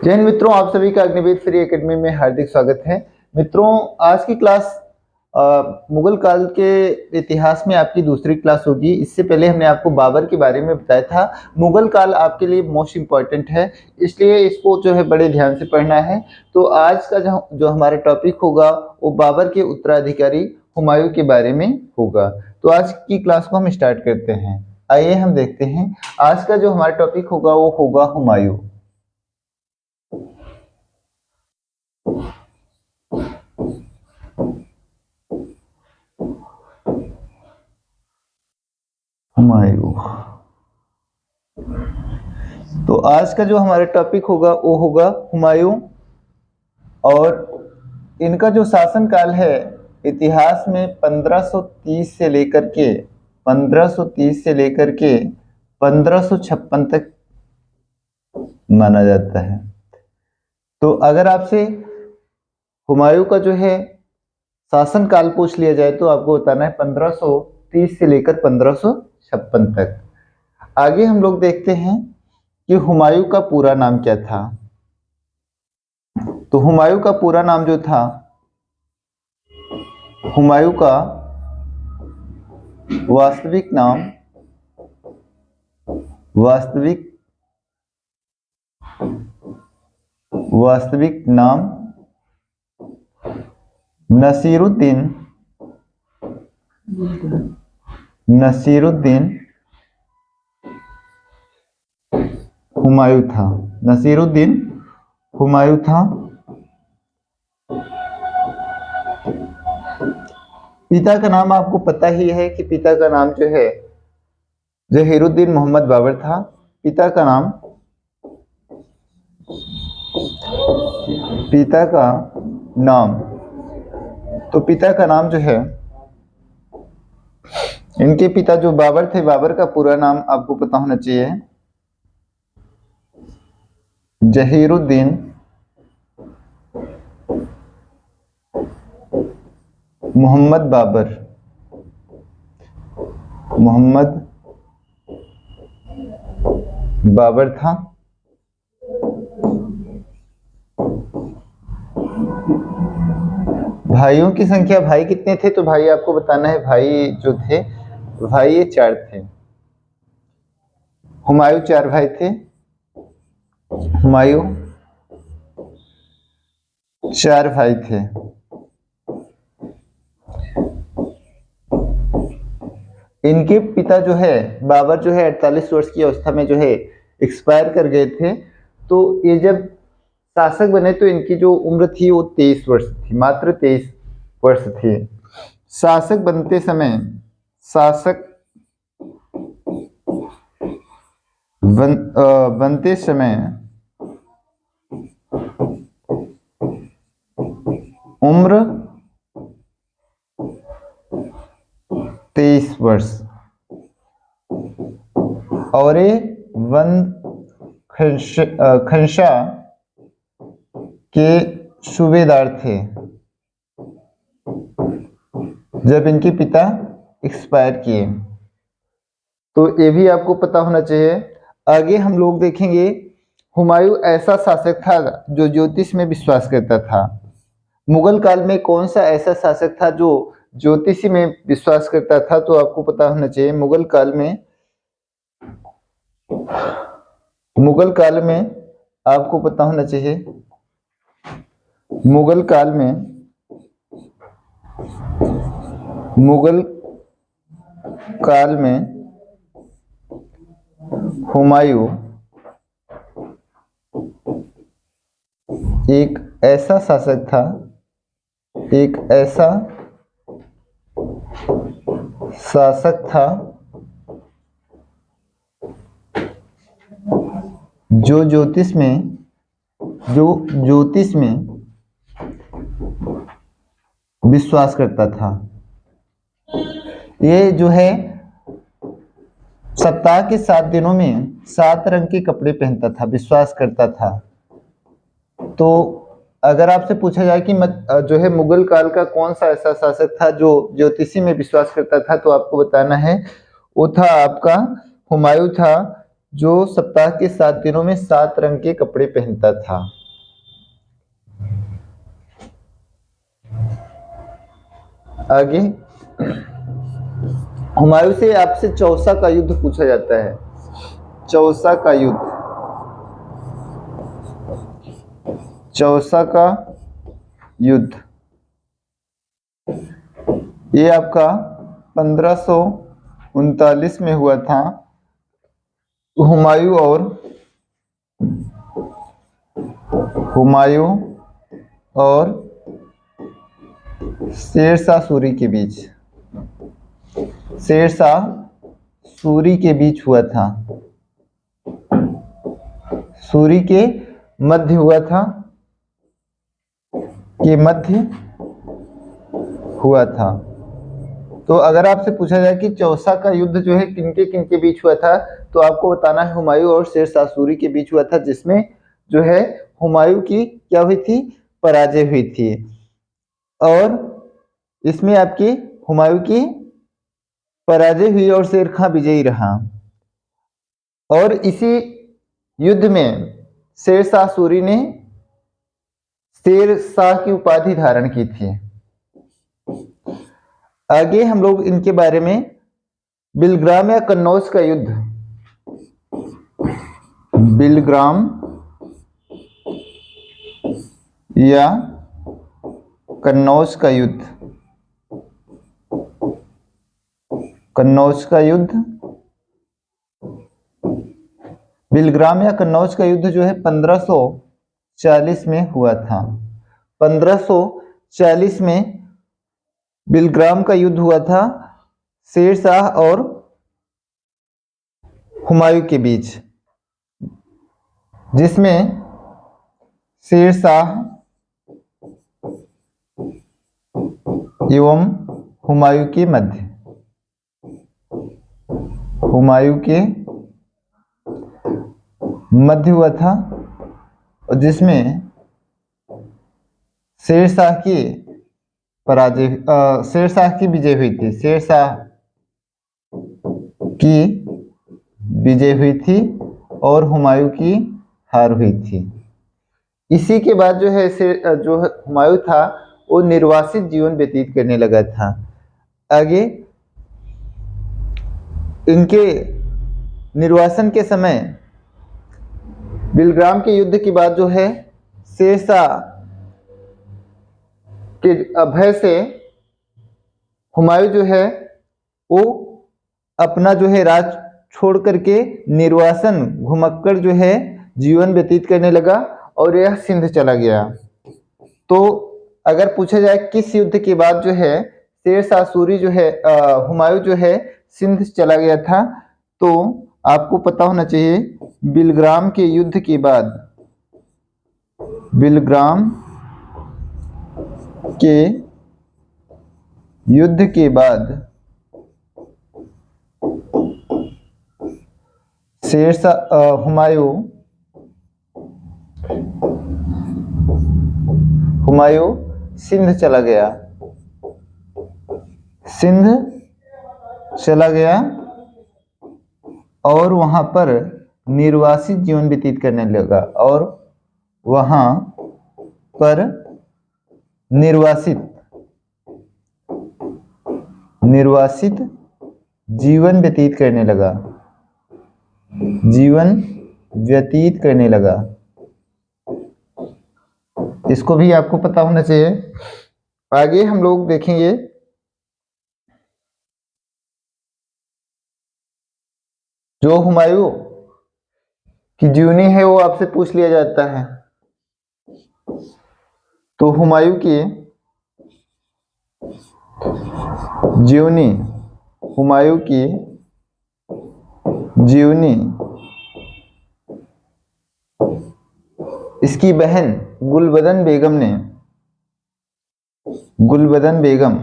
जय हिंद मित्रों, आप सभी का अग्निवेद फ्री एकेडमी में हार्दिक स्वागत है। मित्रों, आज की क्लास मुगल काल के इतिहास में आपकी दूसरी क्लास होगी। इससे पहले हमने आपको बाबर के बारे में बताया था। मुगल काल आपके लिए मोस्ट इम्पॉर्टेंट है, इसलिए इसको जो है बड़े ध्यान से पढ़ना है। तो आज का जो हमारा टॉपिक होगा वो बाबर के उत्तराधिकारी हुमायूं के बारे में होगा। तो आज की क्लास को हम स्टार्ट करते हैं। आइए हम देखते हैं आज का जो हमारा टॉपिक होगा वो होगा हुमायूं। हुमायूं। तो आज का जो हमारा टॉपिक होगा वो होगा हुमायूं। और इनका जो शासन काल है इतिहास में 1530 से लेकर के 1556 तक माना जाता है। तो अगर आपसे हुमायूं का जो है शासन काल पूछ लिया जाए तो आपको बताना है 1530 से लेकर 1556 तक। आगे हम लोग देखते हैं कि हुमायूं का पूरा नाम क्या था। तो हुमायूं का पूरा नाम जो था, हुमायूं का वास्तविक नाम नसीरुद्दीन हुमायूं था। नसीरुद्दीन हुमायूं था। पिता का नाम आपको पता ही है कि पिता का नाम जो है जहीरुद्दीन मोहम्मद बाबर था। पिता का नाम जो है, इनके पिता जो बाबर थे, बाबर का पूरा नाम आपको पता होना चाहिए, जहीरुद्दीन मोहम्मद बाबर था। भाइयों की संख्या, भाई कितने थे? तो भाई आपको बताना है। भाई जो थे, भाई ये 4 थे। हुमायूं 4 भाई थे। हुमायूं 4 भाई थे। इनके पिता जो है बाबर जो है 48 वर्ष की अवस्था में जो है एक्सपायर कर गए थे। तो ये जब शासक बने तो इनकी जो उम्र थी वो 23 वर्ष थी, मात्र 23 वर्ष थी। शासक बनते समय उम्र 23 वर्ष। और ये खनशा के सूबेदार थे जब इनके पिता एक्सपायर किए। तो ये भी आपको पता होना चाहिए। आगे हम लोग देखेंगे, हुमायूं ऐसा शासक था जो ज्योतिष में विश्वास करता था। मुगल काल में कौन सा ऐसा शासक था जो ज्योतिषी में विश्वास करता था? तो आपको पता होना चाहिए, मुगल काल में आपको पता होना चाहिए, मुगल काल में हुमायूं एक ऐसा शासक था जो ज्योतिष में विश्वास करता था। ये जो है सप्ताह के 7 दिनों में 7 रंग के कपड़े पहनता था, विश्वास करता था। तो अगर आपसे पूछा जाए कि जो है मुगल काल का कौन सा ऐसा शासक था जो ज्योतिषी में विश्वास करता था, तो आपको बताना है वो था आपका हुमायूं था, जो सप्ताह के 7 दिनों में 7 रंग के कपड़े पहनता था। आगे हुमायूं से आपसे चौसा का युद्ध पूछा जाता है। चौसा का युद्ध, चौसा का युद्ध ये आपका 1539 में हुआ था। हुमायूं और शेरशाह सूरी के बीच, शेरशाह सूरी के बीच हुआ था। सूरी के मध्य हुआ था, के मध्य हुआ था। तो अगर आपसे पूछा जाए कि चौसा का युद्ध जो है किनके किनके बीच हुआ था, तो आपको बताना है हुमायूं और शेरशाह सूरी के बीच हुआ था, जिसमें जो है हुमायूं की क्या हुई थी, पराजय हुई थी। और इसमें आपकी हुमायूं की पराजय हुई और शेर खां विजयी रहा। और इसी युद्ध में शेरशाह सूरी ने शेर शाह की उपाधि धारण की थी। आगे हम लोग इनके बारे में, बिलग्राम या कन्नौज का युद्ध, बिलग्राम या कन्नौज का युद्ध, कन्नौज का युद्ध, बिलग्राम या कन्नौज का युद्ध जो है 1540 में हुआ था। 1540 में बिलग्राम का युद्ध हुआ था शेरशाह और हुमायूं के बीच, जिसमें शेरशाह एवं हुमायूं के मध्य, हुमायूं के मध्य हुआ था, और जिसमें शेरशाह की पराजय, शेरशाह की विजय हुई थी, शेरशाह की विजय हुई थी और हुमायूं की हार हुई थी। इसी के बाद जो है जो हुमायूं था वो निर्वासित जीवन व्यतीत करने लगा था। आगे इनके निर्वासन के समय, बिलग्राम के युद्ध के बाद जो है शेरशाह के अभय से हुमायूं जो है वो अपना जो है राज छोड़ करके निर्वासन घुमक्कड़ जो है जीवन व्यतीत करने लगा और यह सिंध चला गया। तो अगर पूछा जाए किस युद्ध के बाद जो है शेरशाह सूरी जो है हुमायूं जो है सिंध चला गया था, तो आपको पता होना चाहिए बिलग्राम के युद्ध के बाद, बिलग्राम के युद्ध के बाद शेरशाह हुमायूं सिंध चला गया, सिंध चला गया और वहां पर निर्वासित जीवन व्यतीत करने लगा, और वहां पर निर्वासित जीवन व्यतीत करने लगा, जीवन व्यतीत करने लगा। इसको भी आपको पता होना चाहिए। आगे हम लोग देखेंगे जो हुमायूं की जीवनी है वो आपसे पूछ लिया जाता है। तो हुमायूं की जीवनी, हुमायूं की जीवनी इसकी बहन गुलबदन बेगम ने, गुलबदन बेगम,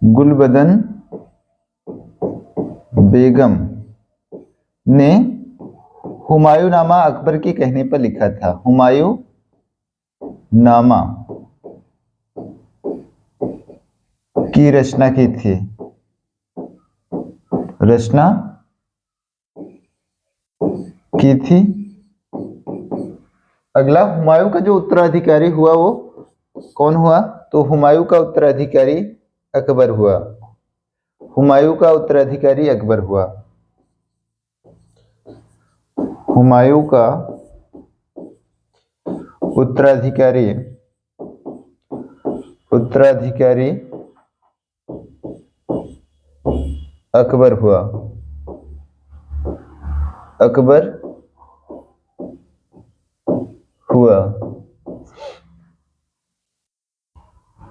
गुलबदन बेगम ने हुमायूं नामा अकबर के कहने पर लिखा था। हुमायूं नामा की रचना की थी। रचना की थी। अगला, हुमायूं का जो उत्तराधिकारी हुआ वो कौन हुआ? तो हुमायूं का उत्तराधिकारी अकबर हुआ। हुमायूं का उत्तराधिकारी अकबर हुआ। हुमायूं का उत्तराधिकारी अकबर हुआ। अकबर हुआ।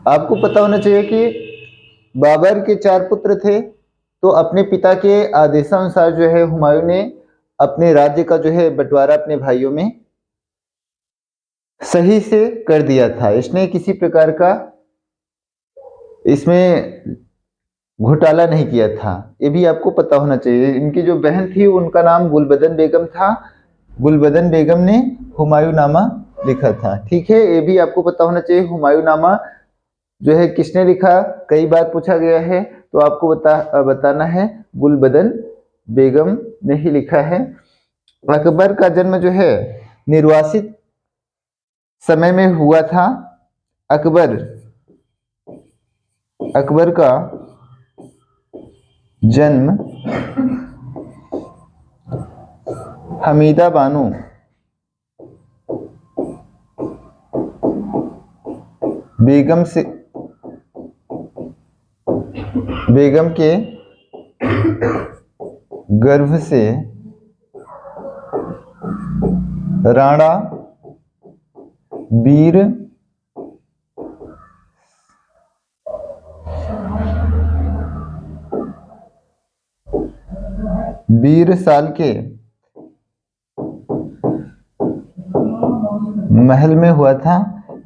आपको पता होना चाहिए कि बाबर के 4 पुत्र थे, तो अपने पिता के आदेशानुसार जो है हुमायूं ने अपने राज्य का जो है बंटवारा अपने भाइयों में सही से कर दिया था। इसने किसी प्रकार का इसमें घोटाला नहीं किया था, ये भी आपको पता होना चाहिए। इनकी जो बहन थी उनका नाम गुलबदन बेगम था। गुलबदन बेगम ने हुमायूंनामा लिखा था। ठीक है, ये भी आपको पता होना चाहिए। हुमायूंनामा जो है किसने लिखा, कई बार पूछा गया है, तो आपको बताना है गुलबदन बेगम ने ही लिखा है। अकबर का जन्म जो है निर्वासित समय में हुआ था। अकबर का जन्म हमीदा बानो बेगम के गर्भ से राणा वीर साल के महल में हुआ था।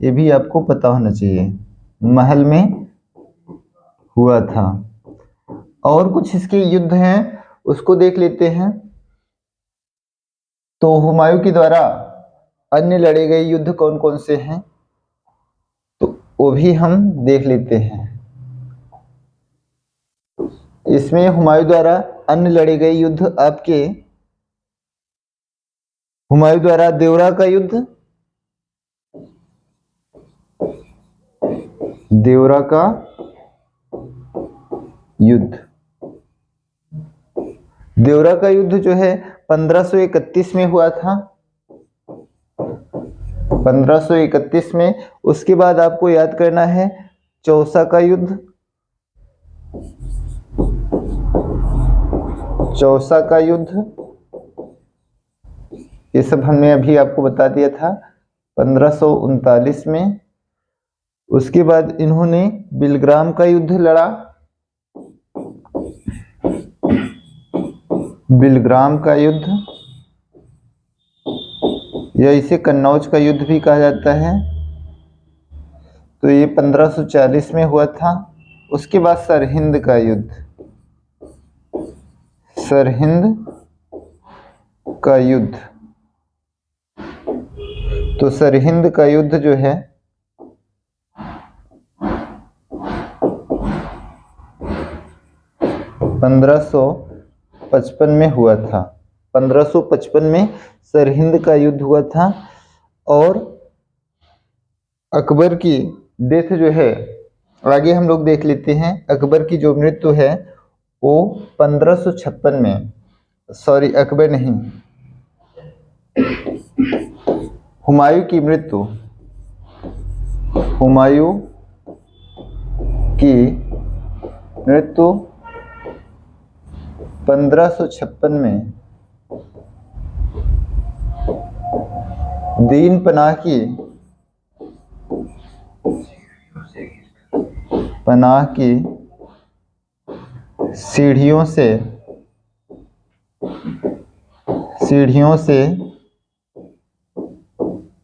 ये भी आपको पता होना चाहिए, महल में हुआ था। और कुछ इसके युद्ध हैं, उसको देख लेते हैं। तो हुमायूं के द्वारा अन्य लड़े गए युद्ध कौन कौन से हैं, तो वो भी हम देख लेते हैं। इसमें हुमायूं द्वारा अन्य लड़े गए युद्ध आपके हुमायूं द्वारा देवरा का युद्ध, देवरा का युद्ध जो है 1531 में हुआ था। 1531 में। उसके बाद आपको याद करना है चौसा का युद्ध। ये सब हमने अभी आपको बता दिया था 1539 में। उसके बाद इन्होंने बिलग्राम का युद्ध लड़ा। बिलग्राम का युद्ध, या इसे कन्नौज का युद्ध भी कहा जाता है, तो ये 1540 में हुआ था। उसके बाद सरहिंद का युद्ध, तो सरहिंद का युद्ध जो है 1555 में हुआ था। 1555 में सरहिंद का युद्ध हुआ था। और अकबर की डेथ जो है, आगे हम लोग देख लेते हैं। अकबर की जो मृत्यु है वो 1556 में, सॉरी अकबर नहीं, हुमायूं की मृत्यु 1556 में दीन पनाह की सीढ़ियों से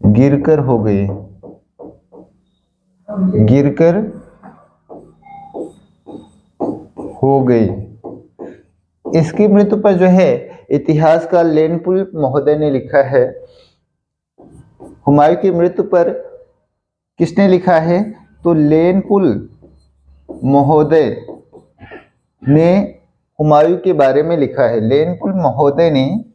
गिरकर हो गई। इसकी मृत्यु पर जो है इतिहासकार लेनपुल महोदय ने लिखा है। हुमायूं की मृत्यु पर किसने लिखा है, तो लेनपुल महोदय ने हुमायूं के बारे में लिखा है। लेनपुल महोदय ने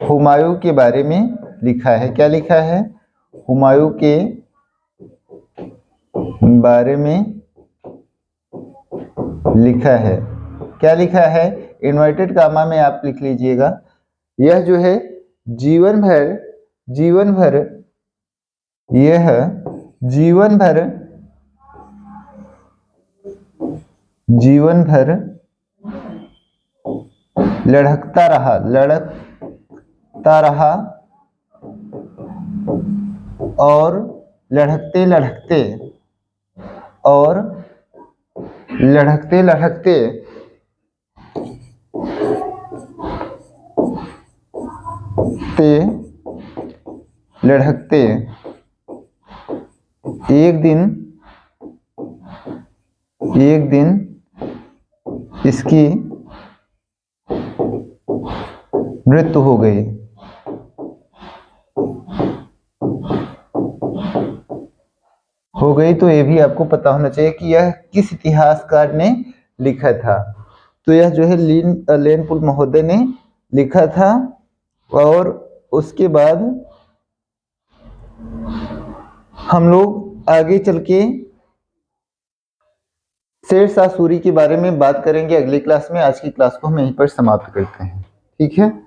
हुमायूं के बारे में लिखा है। क्या लिखा है? हुमायूं के बारे में लिखा है। क्या लिखा है? इन्वर्टेड कामा में आप लिख लीजिएगा। यह जो है जीवन भर यह जीवन भर लड़कता रहा और लड़कते लड़कते एक दिन इसकी मृत्यु हो गई। तो ये भी आपको पता होना चाहिए कि यह किस इतिहासकार ने लिखा था। तो यह जो है लेनपुल महोदय ने लिखा था। और उसके बाद हम लोग आगे चल के शेरशाह सूरी के बारे में बात करेंगे अगली क्लास में। आज की क्लास को हम यहीं पर समाप्त करते हैं। ठीक है।